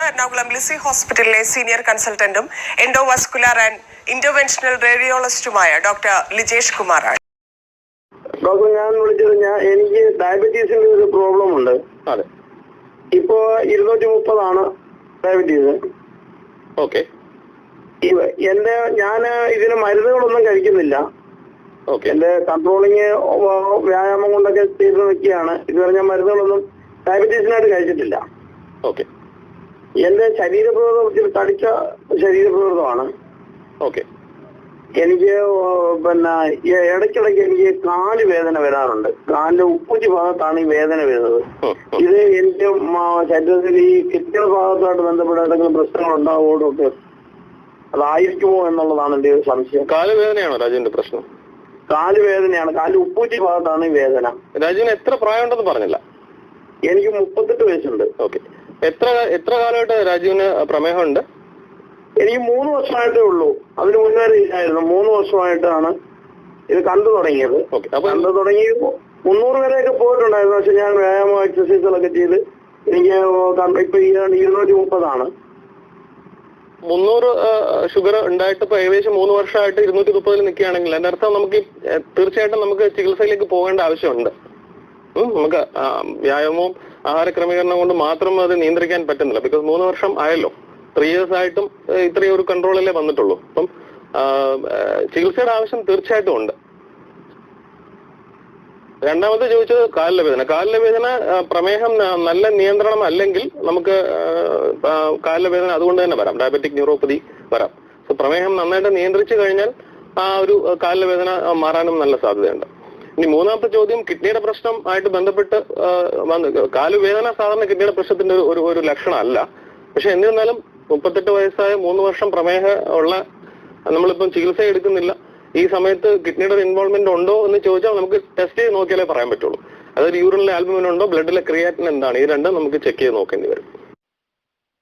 എറണാകുളം ലിസി ഹോസ്പിറ്റലിലെ സീനിയർ കൺസൾട്ടന്റും endovascular and interventional റേഡിയോളജിസ്റ്റുമായ ഡോക്ടർ ലിജേഷ് കുമാറാണ്. ഡോക്ടർ, ഞാൻ വിളിച്ചത് എനിക്ക് ഡയബറ്റീസിന്റെ ഒരു പ്രോബ്ലം ഉണ്ട്. അതെ, ഇപ്പോ 230 ഡയബറ്റീസ്. ഓക്കെ. ഞാൻ ഇതിന് മരുന്നുകളൊന്നും കഴിക്കുന്നില്ല. എന്റെ കൺട്രോളിങ് വ്യായാമം കൊണ്ടൊക്കെ ചെയ്ത് വെക്കുകയാണ്. ഇതുവരെ ഞാൻ മരുന്നുകളൊന്നും ഡയബറ്റീസിനായിട്ട് കഴിച്ചിട്ടില്ല. ഓക്കെ. എന്റെ ശരീരപ്രകൃതം ഇച്ചിരി തടിച്ച ശരീരപ്രകൃതമാണ്. ഓക്കെ. എനിക്ക് ഇടയ്ക്കിടയ്ക്ക് എനിക്ക് കാല് വേദന വരാറുണ്ട്. കാലിന്റെ ഉപ്പുറ്റി ഭാഗത്താണ് ഈ വേദന വരുന്നത്. ഇത് എന്റെ ശരീരത്തിൽ ഈ കിഡ്നിയുടെ ഭാഗത്തുമായിട്ട് ബന്ധപ്പെട്ട എന്തെങ്കിലും പ്രശ്നങ്ങൾ ഉണ്ടാവുമോ ഡോക്ടർ? അതായിരിക്കുമോ എന്നുള്ളതാണ് എന്റെ സംശയം. കാലുവേദനയാണോ രാജുവിന്റെ പ്രശ്നം? കാലുവേദനയാണ്. കാലിന്റെ ഉപ്പൂറ്റി ഭാഗത്താണ് ഈ വേദന. രാജുവിന് എത്ര പ്രായം ഉണ്ടെന്ന് പറഞ്ഞില്ല? എനിക്ക് 38 വയസ്സുണ്ട്. ഓക്കെ. എത്ര കാലമായിട്ട് രാജുവിന് പ്രമേഹമുണ്ട്? എനിക്ക് 3 വർഷമായിട്ടേ ഉള്ളൂ. അതിന് മുന്നേ ഇല്ലായിരുന്നു. 3 വർഷമായിട്ടാണ് ഇത് കണ്ടു തുടങ്ങിയത്. കണ്ടു തുടങ്ങി 300 വരെയൊക്കെ പോയിട്ടുണ്ടായിരുന്നു. പക്ഷെ ഞാൻ വ്യായാമം എക്സസൈസുകളൊക്കെ ചെയ്ത് എനിക്ക് ഇപ്പൊ 230. 300 ഷുഗർ ഉണ്ടായിട്ട് ഇപ്പൊ ഏകദേശം 3 വർഷമായിട്ട് 230 നിൽക്കുകയാണെങ്കിൽ അതിന്റെ അർത്ഥം നമുക്ക് തീർച്ചയായിട്ടും നമുക്ക് ചികിത്സയിലേക്ക് പോകേണ്ട ആവശ്യമുണ്ട്. നമുക്ക് വ്യായാമവും ആഹാര ക്രമീകരണം കൊണ്ട് മാത്രം അത് നിയന്ത്രിക്കാൻ പറ്റുന്നില്ല. ബിക്കോസ് 3 വർഷം ആയല്ലോ. 3 years ആയിട്ടും ഇത്രയും ഒരു കൺട്രോളല്ലേ വന്നിട്ടുള്ളൂ. അപ്പം ചികിത്സയുടെ ആവശ്യം തീർച്ചയായിട്ടും ഉണ്ട്. രണ്ടാമത് ചോദിച്ചത് കാലിലെ വേദന. കാലിലെ വേദന പ്രമേഹം നല്ല നിയന്ത്രണം അല്ലെങ്കിൽ നമുക്ക് കാലിലെ വേദന അതുകൊണ്ട് തന്നെ വരാം. ഡയബറ്റിക് ന്യൂറോപ്പതി വരാം. സോ പ്രമേഹം നന്നായിട്ട് നിയന്ത്രിച്ചു കഴിഞ്ഞാൽ ആ ഒരു കാലിലെ വേദന മാറാനും നല്ല സാധ്യതയുണ്ട്. ഇനി മൂന്നാമത്തെ ചോദ്യം കിഡ്നിയുടെ പ്രശ്നം ആയിട്ട് ബന്ധപ്പെട്ട് കാലുവേദന സാധാരണ കിഡ്നിയുടെ പ്രശ്നത്തിന്റെ ഒരു ലക്ഷണം അല്ല. പക്ഷെ എന്നിരുന്നാലും 38 വയസ്സായ 3 വർഷം പ്രമേഹ ഉള്ള നമ്മളിപ്പം ചികിത്സ എടുക്കുന്നില്ല. ഈ സമയത്ത് കിഡ്നിയുടെ ഇൻവോൾവ്മെന്റ് ഉണ്ടോ എന്ന് ചോദിച്ചാൽ നമുക്ക് ടെസ്റ്റ് ചെയ്ത് നോക്കിയാലേ പറയാൻ പറ്റുള്ളൂ. അതായത് യൂറിനിലെ ആൽബുമിൻ ഉണ്ടോ, ബ്ലഡിലെ ക്രിയാറ്റിൻ എന്താണ്, ഈ രണ്ടും നമുക്ക് ചെക്ക് ചെയ്ത് നോക്കേണ്ടി വരും.